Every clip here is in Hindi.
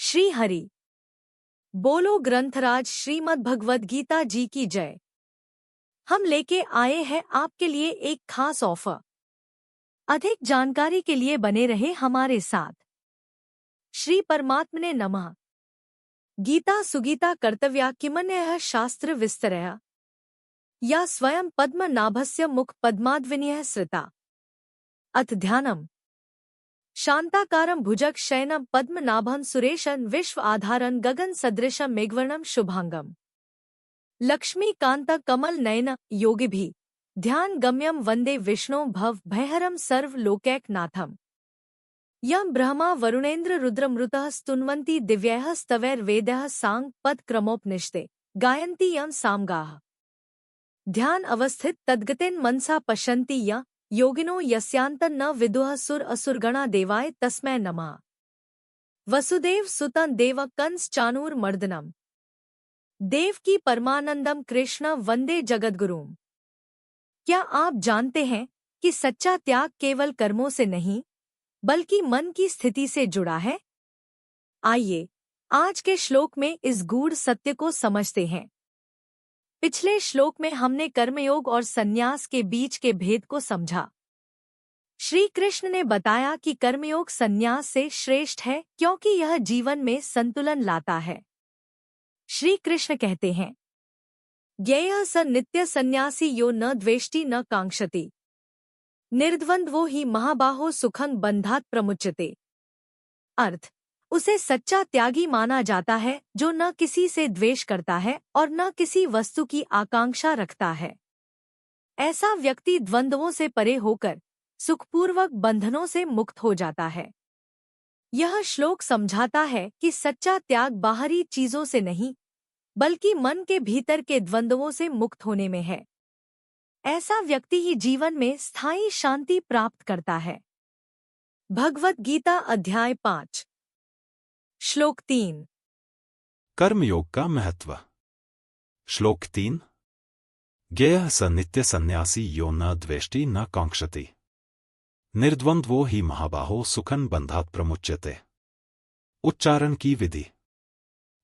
श्री हरि बोलो ग्रंथराज श्रीमद् भगवद गीता जी की जय। हम लेके आए हैं आपके लिए एक खास ऑफर। अधिक जानकारी के लिए बने रहे हमारे साथ। श्री परमात्मने नमः। गीता सुगीता कर्तव्या किमन्यः शास्त्र विस्तरः या स्वयं पद्मनाभस्य मुख पद्माद्विनीयः श्रिता। अथ ध्यानम्। शांताकारं भुजग शयनं पद्मनाभं सुरेशं विश्व आधारं गगन सदृशं मेघवर्णं शुभांगम। लक्ष्मीकांत कमल नयन योगिभिः ध्यान गम्यं वंदे विष्णु भव भयहरं सर्व लोकैकनाथम्। यं ब्रह्मा वरुणेन्द्र रुद्रमृतः स्तुन्वन्ति दिव्यैः स्तवैर्वेदैः सांग पद क्रमोपनिषदे गायन्ति यं सामगाः। ध्यान अवस्थित तद्गतेन मनसा पश्यन्ति यं योगिनो यस्यान्तं न विदुः सुर असुरगणा देवाय तस्मै नमः। वसुदेव सुतं देव कंस चाणूरमर्दनम् देवकी परमानंदम कृष्ण वंदे जगद्गुरुम। क्या आप जानते हैं कि सच्चा त्याग केवल कर्मों से नहीं बल्कि मन की स्थिति से जुड़ा है? आइए आज के श्लोक में इस गूढ़ सत्य को समझते हैं। पिछले श्लोक में हमने कर्मयोग और संन्यास के बीच के भेद को समझा। श्री कृष्ण ने बताया कि कर्मयोग संन्यास से श्रेष्ठ है क्योंकि यह जीवन में संतुलन लाता है। श्री कृष्ण कहते हैं, ज्ञेयः स नित्य सन्यासी यो न द्वेष्टि न कांक्षति निर्द्वन्द्वो ही महाबाहो सुखं बंधात् प्रमुच्यते। अर्थ, उसे सच्चा त्यागी माना जाता है जो न किसी से द्वेष करता है और न किसी वस्तु की आकांक्षा रखता है। ऐसा व्यक्ति द्वंद्वों से परे होकर सुखपूर्वक बंधनों से मुक्त हो जाता है। यह श्लोक समझाता है कि सच्चा त्याग बाहरी चीजों से नहीं बल्कि मन के भीतर के द्वंद्वों से मुक्त होने में है। ऐसा व्यक्ति ही जीवन में स्थायी शांति प्राप्त करता है। भगवद गीता अध्याय 5 श्लोक 3। कर्मयोग का महत्व। श्लोक 3। ज्ञेयः स नित्य सन्यासी यो न द्वेष्टि न कांक्षति निर्द्वन्द्वो ही महाबाहो सुखं बंधात् प्रमुच्यते। उच्चारण की विधि।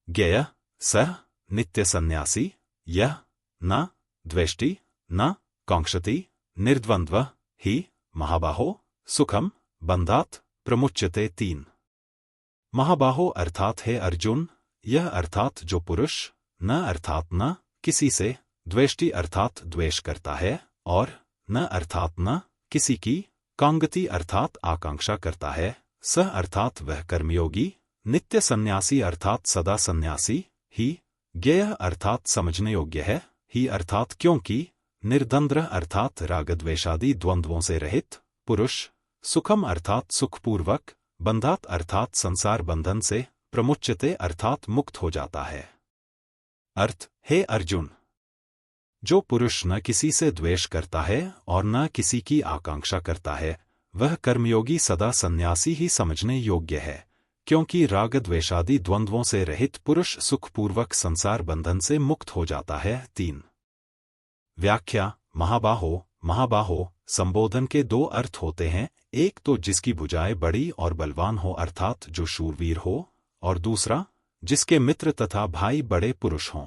ज्ञेयः स नित्य सन्यासी यह न द्वेष्टि न कांक्षति निर्द्वन्द्व ही महाबाहो सुखम बंधात् प्रमुच्यते। 3। महाबाहो अर्थात है अर्जुन, यह अर्थात जो पुरुष, न अर्थात न किसी से, द्वेष्टि अर्थात द्वेष करता है, और न अर्थात न किसी की, कांगति अर्थात आकांक्षा करता है, सह अर्थात वह कर्मयोगी, नित्य सन्यासी अर्थात सदा सन्यासी, ही ज्ञेय अर्थात समझने योग्य है, ही अर्थात क्योंकि, निर्द्वंद्व अर्थात रागद्वेषादि द्वंद्वों से रहित, पुरुष, सुखम अर्थात सुखपूर्वक, बंधात अर्थात संसार बंधन से, प्रमुच्यते अर्थात मुक्त हो जाता है। अर्थ, हे अर्जुन, जो पुरुष न किसी से द्वेष करता है और न किसी की आकांक्षा करता है, वह कर्मयोगी सदा सन्यासी ही समझने योग्य है, क्योंकि राग द्वेषादि द्वंद्वों से रहित पुरुष सुखपूर्वक संसार बंधन से मुक्त हो जाता है। 3। व्याख्या। महाबाहो, महाबाहो संबोधन के 2 अर्थ होते हैं, एक तो जिसकी भुजाएं बड़ी और बलवान हो अर्थात जो शूरवीर हो, और दूसरा जिसके मित्र तथा भाई बड़े पुरुष हों।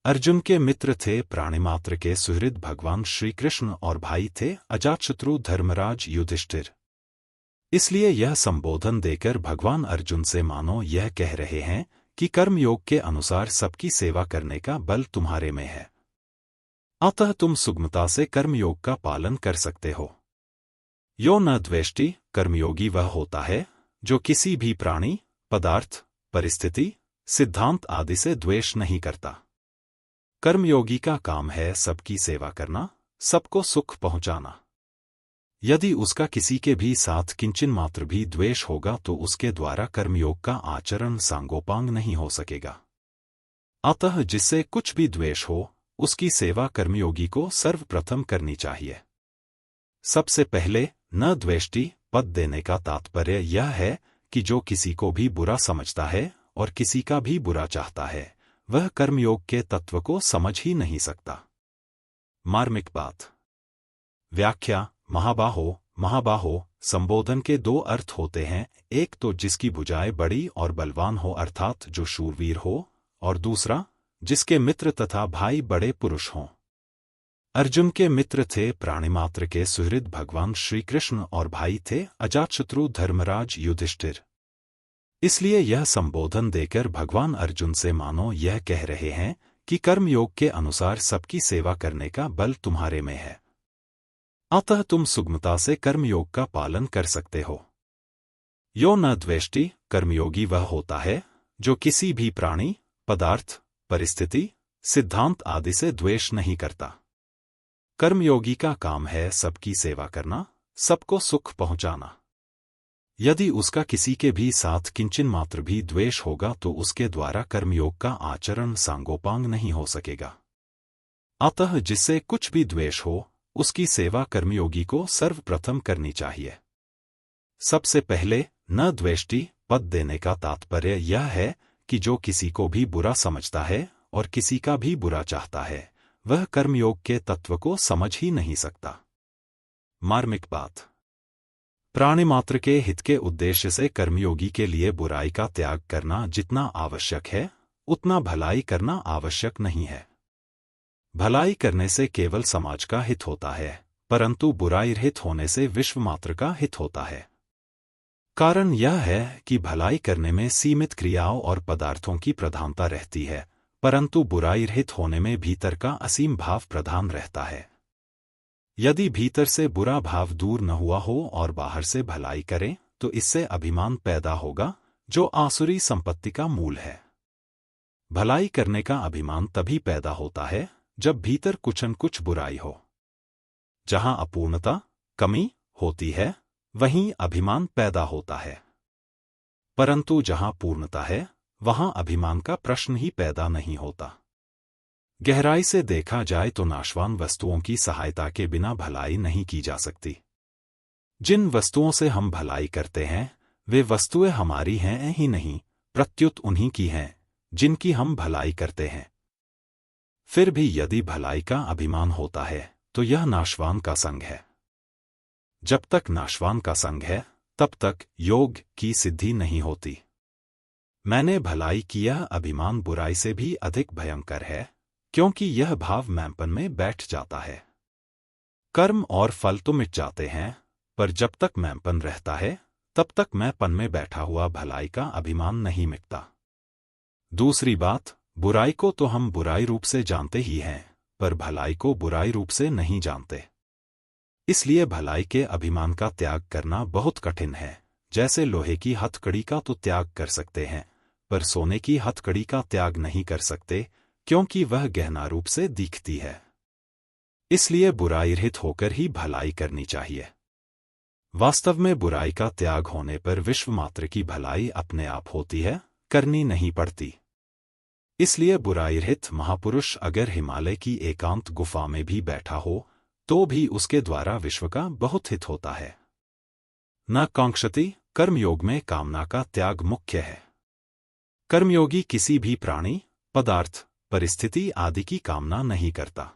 अर्जुन के मित्र थे प्राणिमात्र के सुहृद भगवान श्री कृष्ण और भाई थे अजातशत्रु धर्मराज युधिष्ठिर। इसलिए यह संबोधन देकर भगवान अर्जुन से मानो यह कह रहे हैं कि कर्मयोग के अनुसार सबकी सेवा करने का बल तुम्हारे में है, अतः तुम सुगमता से कर्मयोग का पालन कर सकते हो। यो न द्वेष्टि, कर्मयोगी वह होता है जो किसी भी प्राणी, पदार्थ, परिस्थिति, सिद्धांत आदि से द्वेष नहीं करता। कर्मयोगी का काम है सबकी सेवा करना, सबको सुख पहुंचाना। यदि उसका किसी के भी साथ किंचन मात्र भी द्वेष होगा तो उसके द्वारा कर्मयोग का आचरण सांगोपांग नहीं हो सकेगा। अतः जिससे कुछ भी द्वेष हो, उसकी सेवा कर्मयोगी को सर्वप्रथम करनी चाहिए। सबसे पहले न द्वेष्टि पद देने का तात्पर्य यह है कि जो किसी को भी बुरा समझता है और किसी का भी बुरा चाहता है, वह कर्मयोग के तत्व को समझ ही नहीं सकता। मार्मिक बात। व्याख्या। महाबाहो, महाबाहो संबोधन के दो अर्थ होते हैं, एक तो जिसकी भुजाएं बड़ी और बलवान हो अर्थात जो शूरवीर हो, और दूसरा जिसके मित्र तथा भाई बड़े पुरुष हों। अर्जुन के मित्र थे प्राणिमात्र के सुहृद भगवान श्री कृष्ण और भाई थे अजातशत्रु धर्मराज युधिष्ठिर। इसलिए यह संबोधन देकर भगवान अर्जुन से मानो यह कह रहे हैं कि कर्मयोग के अनुसार सबकी सेवा करने का बल तुम्हारे में है, अतः तुम सुगमता से कर्मयोग का पालन कर सकते हो। यो न द्वेष्टि, कर्मयोगी वह होता है जो किसी भी प्राणी, पदार्थ, परिस्थिति, सिद्धांत आदि से द्वेष नहीं करता। कर्मयोगी का काम है सबकी सेवा करना, सबको सुख पहुंचाना। यदि उसका किसी के भी साथ किंचन मात्र भी द्वेष होगा तो उसके द्वारा कर्मयोग का आचरण सांगोपांग नहीं हो सकेगा। अतः जिससे कुछ भी द्वेष हो उसकी सेवा कर्मयोगी को सर्वप्रथम करनी चाहिए। सबसे पहले न द्वेष्टि पद देने का तात्पर्य यह है कि जो किसी को भी बुरा समझता है और किसी का भी बुरा चाहता है वह कर्मयोग के तत्व को समझ ही नहीं सकता। मार्मिक बात, प्राणिमात्र के हित के उद्देश्य से कर्मयोगी के लिए बुराई का त्याग करना जितना आवश्यक है उतना भलाई करना आवश्यक नहीं है। भलाई करने से केवल समाज का हित होता है, परंतु बुराई रहित होने से विश्व मात्र का हित होता है। कारण यह है कि भलाई करने में सीमित क्रियाओं और पदार्थों की प्रधानता रहती है, परंतु बुराई रहित होने में भीतर का असीम भाव प्रधान रहता है। यदि भीतर से बुरा भाव दूर न हुआ हो और बाहर से भलाई करें तो इससे अभिमान पैदा होगा जो आसुरी संपत्ति का मूल है। भलाई करने का अभिमान तभी पैदा होता है जब भीतर कुछ न कुछ बुराई हो। जहां अपूर्णता, कमी होती है वहीं अभिमान पैदा होता है, परंतु जहां पूर्णता है वहां अभिमान का प्रश्न ही पैदा नहीं होता। गहराई से देखा जाए तो नाशवान वस्तुओं की सहायता के बिना भलाई नहीं की जा सकती। जिन वस्तुओं से हम भलाई करते हैं वे वस्तुएं हमारी हैं ही नहीं, प्रत्युत उन्हीं की हैं जिनकी हम भलाई करते हैं। फिर भी यदि भलाई का अभिमान होता है तो यह नाशवान का संग है। जब तक नाशवान का संग है तब तक योग की सिद्धि नहीं होती। मैंने भलाई किया अभिमान बुराई से भी अधिक भयंकर है, क्योंकि यह भाव मैंपन में बैठ जाता है। कर्म और फल तो मिट जाते हैं, पर जब तक मैंपन रहता है तब तक मैंपन में बैठा हुआ भलाई का अभिमान नहीं मिटता। दूसरी बात, बुराई को तो हम बुराई रूप से जानते ही हैं, पर भलाई को बुराई रूप से नहीं जानते। इसलिए भलाई के अभिमान का त्याग करना बहुत कठिन है। जैसे लोहे की हथकड़ी का तो त्याग कर सकते हैं, पर सोने की हथकड़ी का त्याग नहीं कर सकते, क्योंकि वह गहना रूप से दिखती है। इसलिए बुराई रहित होकर ही भलाई करनी चाहिए। वास्तव में बुराई का त्याग होने पर विश्व मात्र की भलाई अपने आप होती है, करनी नहीं पड़ती। इसलिए बुराई रहित महापुरुष अगर हिमालय की एकांत गुफा में भी बैठा हो तो भी उसके द्वारा विश्व का बहुत हित होता है। न कांक्षति, कर्मयोग में कामना का त्याग मुख्य है। कर्मयोगी किसी भी प्राणी, पदार्थ, परिस्थिति आदि की कामना नहीं करता।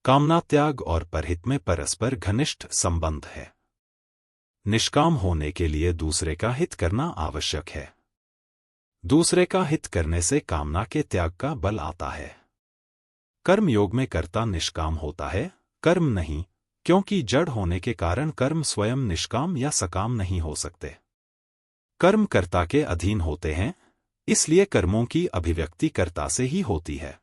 कामना त्याग और परहित में परस्पर घनिष्ठ संबंध है। निष्काम होने के लिए दूसरे का हित करना आवश्यक है। दूसरे का हित करने से कामना के त्याग का बल आता है। कर्मयोग में कर्ता निष्काम होता है, कर्म नहीं, क्योंकि जड़ होने के कारण कर्म स्वयं निष्काम या सकाम नहीं हो सकते। कर्म कर्ता के अधीन होते हैं, इसलिए कर्मों की अभिव्यक्ति कर्ता से ही होती है।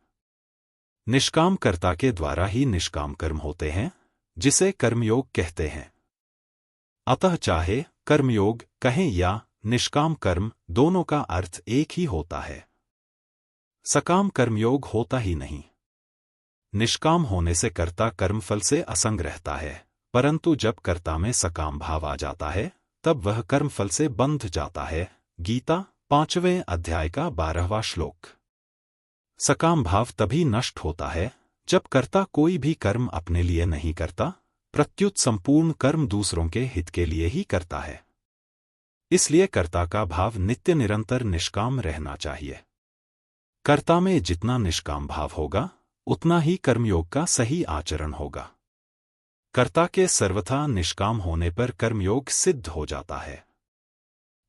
निष्काम कर्ता के द्वारा ही निष्काम कर्म होते हैं, जिसे कर्मयोग कहते हैं। अतः चाहे कर्मयोग कहें या निष्काम कर्म, दोनों का अर्थ एक ही होता है। सकाम कर्मयोग होता ही नहीं। निष्काम होने से कर्ता कर्मफल से असंग रहता है, परंतु जब कर्ता में सकाम भाव आ जाता है तब वह कर्मफल से बंध जाता है। गीता 5वें अध्याय का 12वां श्लोक। सकाम भाव तभी नष्ट होता है जब कर्ता कोई भी कर्म अपने लिए नहीं करता, प्रत्युत संपूर्ण कर्म दूसरों के हित के लिए ही करता है। इसलिए कर्ता का भाव नित्य निरंतर निष्काम रहना चाहिए। कर्ता में जितना निष्काम भाव होगा उतना ही कर्मयोग का सही आचरण होगा। कर्ता के सर्वथा निष्काम होने पर कर्मयोग सिद्ध हो जाता है।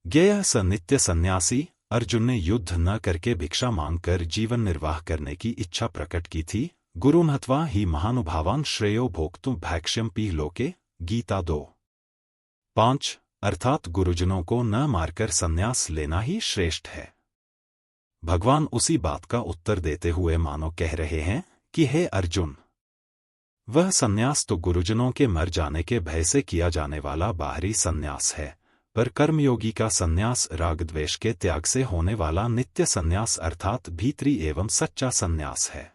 ज्ञेय स नित्य सन्यासी। अर्जुन ने युद्ध न करके भिक्षा मांगकर जीवन निर्वाह करने की इच्छा प्रकट की थी। गुरु नत्वा ही महानुभावान श्रेयो भोक्तुं भैक्ष्यम पीह लोके। गीता 2:5। अर्थात गुरुजनों को न मारकर संन्यास लेना ही श्रेष्ठ है। भगवान उसी बात का उत्तर देते हुए मानो कह रहे हैं कि हे अर्जुन, वह संन्यास तो गुरुजनों के मर जाने के भय से किया जाने वाला बाहरी संन्यास है, पर कर्मयोगी का संन्यास राग द्वेष के त्याग से होने वाला नित्य संन्यास अर्थात भीतरी एवं सच्चा संन्यास है।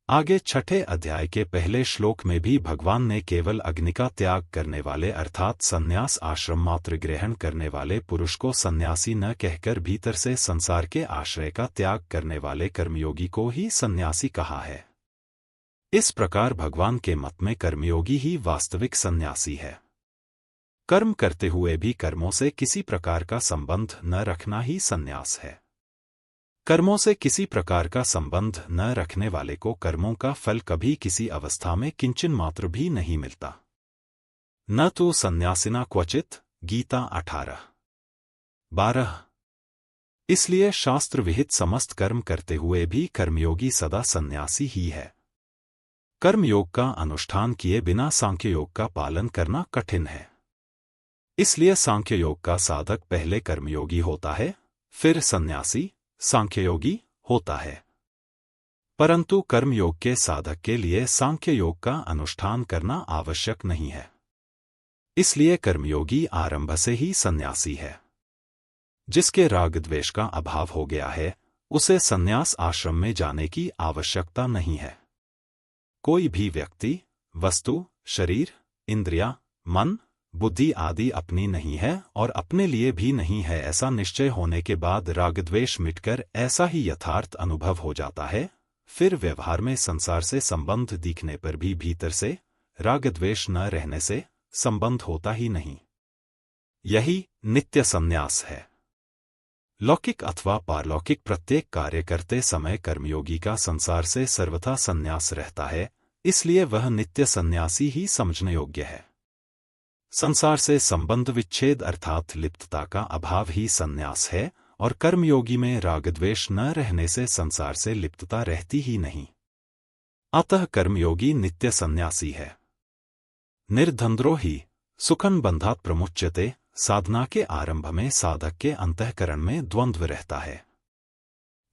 आगे 6ठे अध्याय के पहले श्लोक में भी भगवान ने केवल अग्नि का त्याग करने वाले अर्थात संन्यास आश्रम मात्र ग्रहण करने वाले पुरुष को सन्यासी न कहकर भीतर से संसार के आश्रय का त्याग करने वाले कर्मयोगी को ही सन्यासी कहा है। इस प्रकार भगवान के मत में कर्मयोगी ही वास्तविक सन्यासी है। कर्म करते हुए भी कर्मों से किसी प्रकार का संबंध न रखना ही सन्यास है। कर्मों से किसी प्रकार का संबंध न रखने वाले को कर्मों का फल कभी किसी अवस्था में किंचन मात्र भी नहीं मिलता। न तो सन्यासिना क्वचित। गीता 18:12। इसलिए शास्त्र विहित समस्त कर्म करते हुए भी कर्मयोगी सदा सन्यासी ही है। कर्मयोग का अनुष्ठान किए बिना सांख्ययोग का पालन करना कठिन है। इसलिए सांख्ययोग का साधक पहले कर्मयोगी होता है, फिर सन्यासी सांख्ययोगी होता है। परंतु कर्मयोग के साधक के लिए सांख्ययोग का अनुष्ठान करना आवश्यक नहीं है। इसलिए कर्मयोगी आरंभ से ही सन्यासी है। जिसके राग द्वेष का अभाव हो गया है, उसे सन्यास आश्रम में जाने की आवश्यकता नहीं है। कोई भी व्यक्ति, वस्तु, शरीर, इंद्रिया, मन, बुद्धि आदि अपनी नहीं है और अपने लिए भी नहीं है, ऐसा निश्चय होने के बाद रागद्वेष मिटकर ऐसा ही यथार्थ अनुभव हो जाता है। फिर व्यवहार में संसार से संबंध दिखने पर भी भीतर से रागद्वेष न रहने से संबंध होता ही नहीं। यही नित्य संन्यास है। लौकिक अथवा पारलौकिक प्रत्येक कार्य करते समय कर्मयोगी का संसार से सर्वथा संन्यास रहता है, इसलिए वह नित्य सन्यासी ही समझने योग्य है। संसार से संबंध विच्छेद अर्थात लिप्तता का अभाव ही संन्यास है और कर्मयोगी में रागद्वेष न रहने से संसार से लिप्तता रहती ही नहीं। अतः कर्मयोगी नित्य सन्यासी है। निर्द्वंद्वो ही सुखं बंधात् प्रमुच्यते। साधना के आरंभ में साधक के अंतःकरण में द्वंद्व रहता है।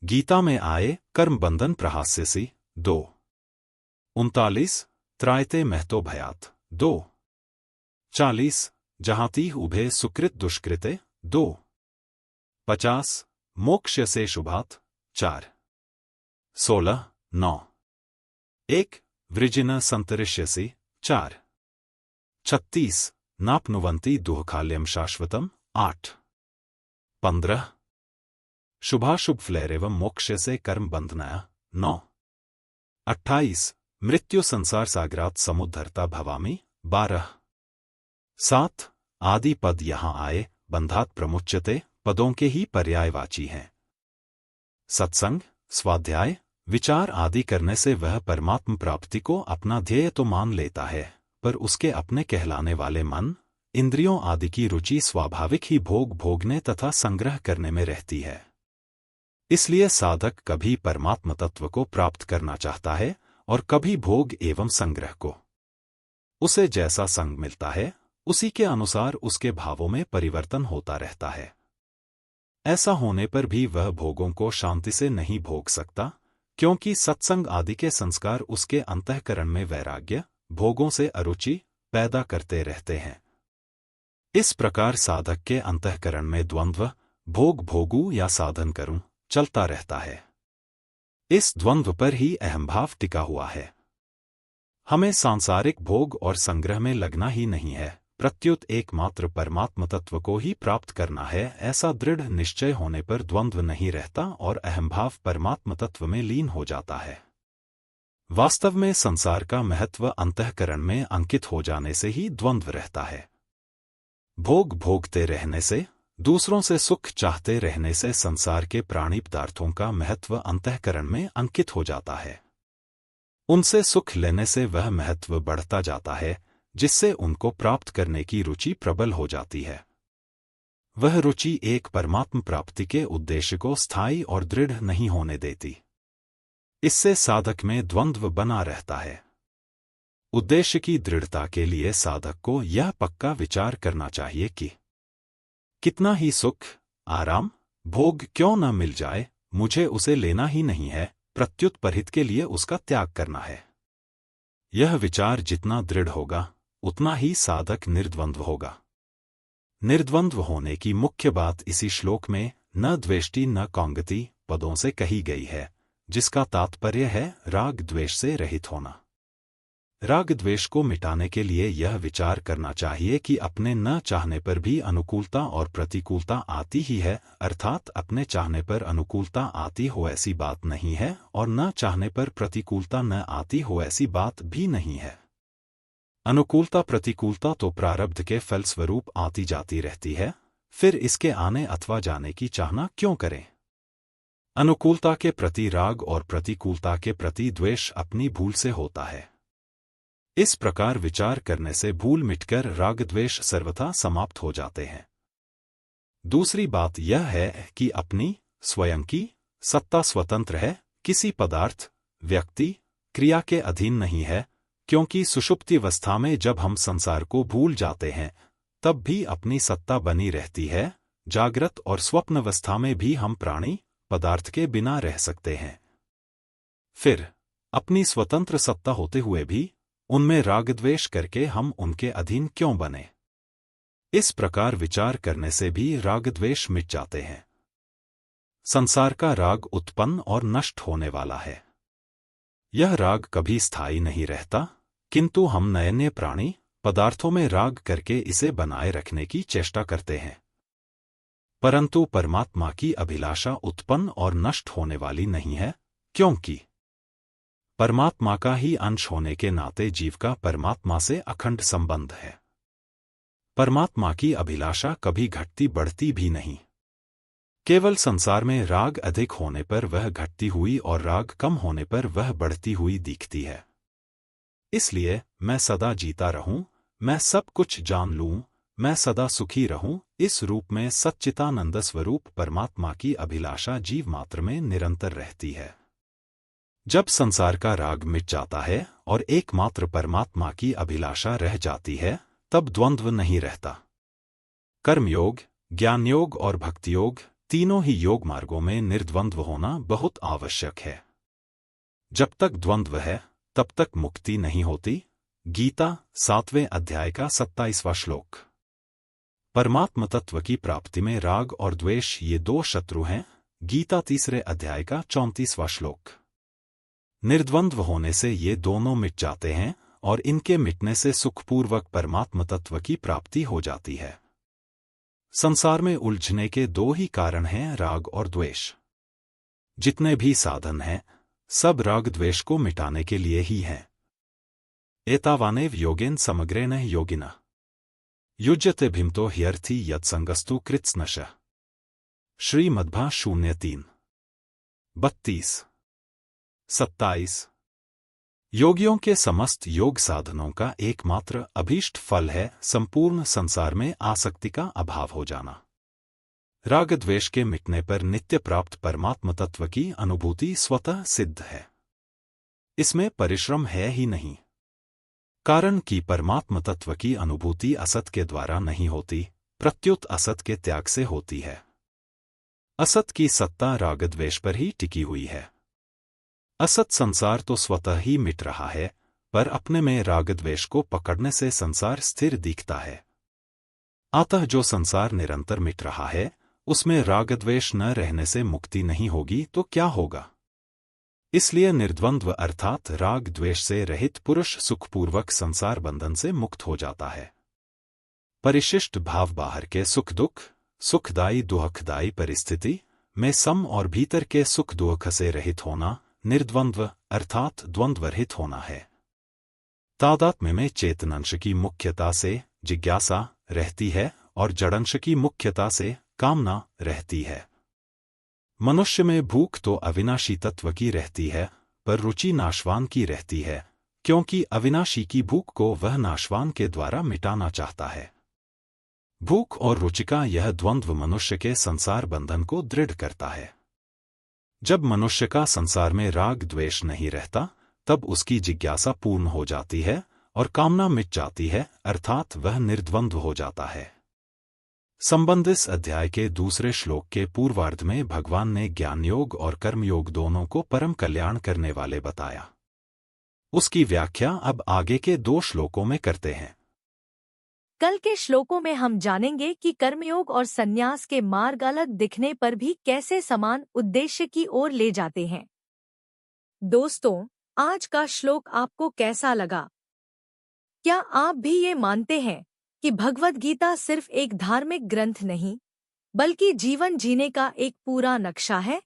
गीता में आए कर्म बंधन प्रहास्यसि 2:39। त्रायते महतो भयात् 2:40। जहाती उभे सुकृत दुष्कृते 2:50। मोक्ष से शुभात् 4:16-9। 1 वृजिन संतरिष्यसि 4:36। नाप्नुवन्ति दुःखालयं शाश्वतम् 8:15। शुभाशुभ फ्लैरेवं मोक्ष से कर्म बंधनाय 9:28। मृत्यु संसार सागरात समुद्धरता भवामि 12:7। आदि पद यहां आए बंधात प्रमुच्यते पदों के ही पर्यायवाची हैं। सत्संग, स्वाध्याय, विचार आदि करने से वह परमात्म प्राप्ति को अपना ध्येय तो मान लेता है, पर उसके अपने कहलाने वाले मन, इंद्रियों आदि की रुचि स्वाभाविक ही भोग भोगने तथा संग्रह करने में रहती है। इसलिए साधक कभी परमात्म तत्व को प्राप्त करना चाहता है और कभी भोग एवं संग्रह को। उसे जैसा संग मिलता है, उसी के अनुसार उसके भावों में परिवर्तन होता रहता है। ऐसा होने पर भी वह भोगों को शांति से नहीं भोग सकता, क्योंकि सत्संग आदि के संस्कार उसके अंतःकरण में वैराग्य, भोगों से अरुचि पैदा करते रहते हैं। इस प्रकार साधक के अंतःकरण में द्वंद्व, भोग भोगूं या साधन करूं, चलता रहता है। इस द्वंद्व पर ही अहंभाव टिका हुआ है। हमें सांसारिक भोग और संग्रह में लगना ही नहीं है, प्रत्युत एकमात्र परमात्म तत्व को ही प्राप्त करना है, ऐसा दृढ़ निश्चय होने पर द्वंद्व नहीं रहता और अहंभाव परमात्म तत्व में लीन हो जाता है। वास्तव में संसार का महत्व अंतःकरण में अंकित हो जाने से ही द्वंद्व रहता है। भोग भोगते रहने से, दूसरों से सुख चाहते रहने से संसार के प्राणी पदार्थों का महत्व अंतःकरण में अंकित हो जाता है। उनसे सुख लेने से वह महत्व बढ़ता जाता है, जिससे उनको प्राप्त करने की रुचि प्रबल हो जाती है। वह रुचि एक परमात्म प्राप्ति के उद्देश्य को स्थायी और दृढ़ नहीं होने देती। इससे साधक में द्वंद्व बना रहता है। उद्देश्य की दृढ़ता के लिए साधक को यह पक्का विचार करना चाहिए कि कितना ही सुख, आराम, भोग क्यों न मिल जाए, मुझे उसे लेना ही नहीं है, प्रत्युत परहित के लिए उसका त्याग करना है। यह विचार जितना दृढ़ होगा, उतना ही साधक निर्द्वंद्व होगा। निर्द्वंद्व होने की मुख्य बात इसी श्लोक में न द्वेष्टि न कांगति पदों से कही गई है, जिसका तात्पर्य है राग द्वेष से रहित होना। राग द्वेष को मिटाने के लिए यह विचार करना चाहिए कि अपने न चाहने पर भी अनुकूलता और प्रतिकूलता आती ही है, अर्थात अपने चाहने पर अनुकूलता आती हो ऐसी बात नहीं है और न चाहने पर प्रतिकूलता न आती हो ऐसी बात भी नहीं है। अनुकूलता प्रतिकूलता तो प्रारब्ध के फलस्वरूप आती जाती रहती है, फिर इसके आने अथवा जाने की चाहना क्यों करें। अनुकूलता के प्रति राग और प्रतिकूलता के प्रति द्वेष अपनी भूल से होता है। इस प्रकार विचार करने से भूल मिटकर राग द्वेष सर्वथा समाप्त हो जाते हैं। दूसरी बात यह है कि अपनी स्वयं की सत्ता स्वतंत्र है, किसी पदार्थ, व्यक्ति, क्रिया के अधीन नहीं है, क्योंकि सुषुप्ति अवस्था में जब हम संसार को भूल जाते हैं तब भी अपनी सत्ता बनी रहती है। जागृत और स्वप्न अवस्था में भी हम प्राणी पदार्थ के बिना रह सकते हैं। फिर अपनी स्वतंत्र सत्ता होते हुए भी उनमें रागद्वेष करके हम उनके अधीन क्यों बने। इस प्रकार विचार करने से भी रागद्वेष मिट जाते हैं। संसार का राग उत्पन्न और नष्ट होने वाला है। यह राग कभी स्थायी नहीं रहता, किंतु हम नए नए प्राणी पदार्थों में राग करके इसे बनाए रखने की चेष्टा करते हैं। परंतु परमात्मा की अभिलाषा उत्पन्न और नष्ट होने वाली नहीं है, क्योंकि परमात्मा का ही अंश होने के नाते जीव का परमात्मा से अखंड संबंध है। परमात्मा की अभिलाषा कभी घटती बढ़ती भी नहीं। केवल संसार में राग अधिक होने पर वह घटती हुई और राग कम होने पर वह बढ़ती हुई दिखती है। इसलिए मैं सदा जीता रहूं, मैं सब कुछ जान लूं, मैं सदा सुखी रहूं, इस रूप में सच्चिदानंद स्वरूप परमात्मा की अभिलाषा जीव मात्र में निरंतर रहती है। जब संसार का राग मिट जाता है और एकमात्र परमात्मा की अभिलाषा रह जाती है, तब द्वंद्व नहीं रहता। कर्मयोग, ज्ञानयोग और भक्तियोग तीनों ही योग मार्गों में निर्द्वंद्व होना बहुत आवश्यक है। जब तक द्वंद्व है तब तक मुक्ति नहीं होती। गीता 7वें अध्याय का 27वां श्लोक। परमात्म तत्व की प्राप्ति में राग और द्वेष ये दो शत्रु हैं। गीता 3रे अध्याय का 34वां श्लोक। निर्द्वंद्व होने से ये दोनों मिट जाते हैं और इनके मिटने से सुखपूर्वक परमात्म तत्व की प्राप्ति हो जाती है। संसार में उलझने के दो ही कारण हैं, राग और द्वेष। जितने भी साधन हैं, सब राग द्वेष को मिटाने के लिए ही हैं। एतावानेव योगेन समग्रेण योगिनः युज्यते भिमतो ह्यर्थी यत्संगस्तु कृत्स्नशः। श्रीमद्भा 03 32 27। योगियों के समस्त योग साधनों का एकमात्र अभीष्ट फल है संपूर्ण संसार में आसक्ति का अभाव हो जाना। राग द्वेष के मिटने पर नित्य प्राप्त परमात्म तत्व की अनुभूति स्वतः सिद्ध है। इसमें परिश्रम है ही नहीं, कारण कि परमात्म तत्व की अनुभूति असत के द्वारा नहीं होती, प्रत्युत असत के त्याग से होती है। असत की सत्ता राग द्वेष पर ही टिकी हुई है। असत संसार तो स्वतः ही मिट रहा है, पर अपने में राग द्वेष को पकड़ने से संसार स्थिर दिखता है। अतः जो संसार निरंतर मिट रहा है, उसमें राग द्वेष न रहने से मुक्ति नहीं होगी तो क्या होगा। इसलिए निर्द्वंद्व अर्थात राग द्वेष से रहित पुरुष सुखपूर्वक संसार बंधन से मुक्त हो जाता है। परिशिष्ट भाव बाहर के सुख दुख, सुखदायी दुखदायी परिस्थिति में सम और भीतर के सुख दुख से रहित होना निर्द्वंद्व अर्थात द्वंद्वरहित होना है। तादात्म्य में चेतनंश की मुख्यता से जिज्ञासा रहती है और जड़ंश की मुख्यता से कामना रहती है। मनुष्य में भूख तो अविनाशी तत्व की रहती है, पर रुचि नाशवान की रहती है, क्योंकि अविनाशी की भूख को वह नाशवान के द्वारा मिटाना चाहता है। भूख और रुचि का यह द्वंद्व मनुष्य के संसार बंधन को दृढ़ करता है। जब मनुष्य का संसार में राग द्वेष नहीं रहता, तब उसकी जिज्ञासा पूर्ण हो जाती है और कामना मिट जाती है, अर्थात वह निर्द्वंद्व हो जाता है। संबंध इस अध्याय के दूसरे श्लोक के पूर्वार्ध में भगवान ने ज्ञान योग और कर्मयोग दोनों को परम कल्याण करने वाले बताया। उसकी व्याख्या अब आगे के 2 श्लोकों में करते हैं। कल के श्लोकों में हम जानेंगे कि कर्मयोग और संन्यास के मार्ग अलग दिखने पर भी कैसे समान उद्देश्य की ओर ले जाते हैं। दोस्तों, आज का श्लोक आपको कैसा लगा? क्या आप भी ये मानते हैं कि भगवद गीता सिर्फ एक धार्मिक ग्रंथ नहीं, बल्कि जीवन जीने का एक पूरा नक्शा है?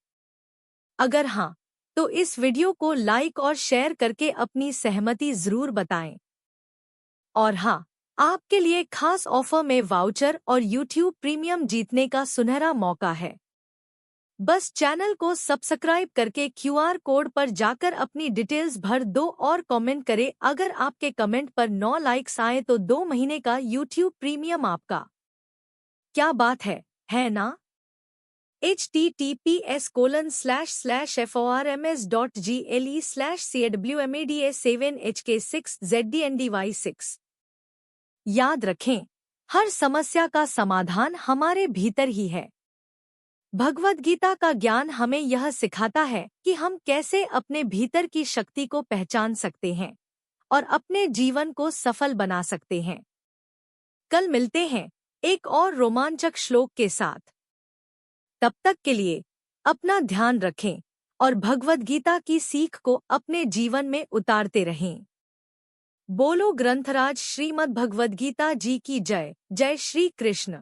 अगर हाँ, तो इस वीडियो को लाइक और शेयर करके अपनी सहमति जरूर बताएं। और हाँ, आपके लिए खास ऑफर में वाउचर और YouTube प्रीमियम जीतने का सुनहरा मौका है। बस चैनल को सब्सक्राइब करके QR कोड पर जाकर अपनी डिटेल्स भर दो और कमेंट करें। अगर आपके कमेंट पर 9 लाइक्स आए तो 2 महीने का YouTube प्रीमियम आपका। क्या बात है ना? https://forms.gle/cwmada7hk6zdndy6। याद रखें, हर समस्या का समाधान हमारे भीतर ही है। भगवद गीता का ज्ञान हमें यह सिखाता है कि हम कैसे अपने भीतर की शक्ति को पहचान सकते हैं और अपने जीवन को सफल बना सकते हैं। कल मिलते हैं एक और रोमांचक श्लोक के साथ। तब तक के लिए अपना ध्यान रखें और भगवद गीता की सीख को अपने जीवन में उतारते रहें। बोलो ग्रंथराज श्रीमद् भगवद गीता जी की जय। जय श्री कृष्ण।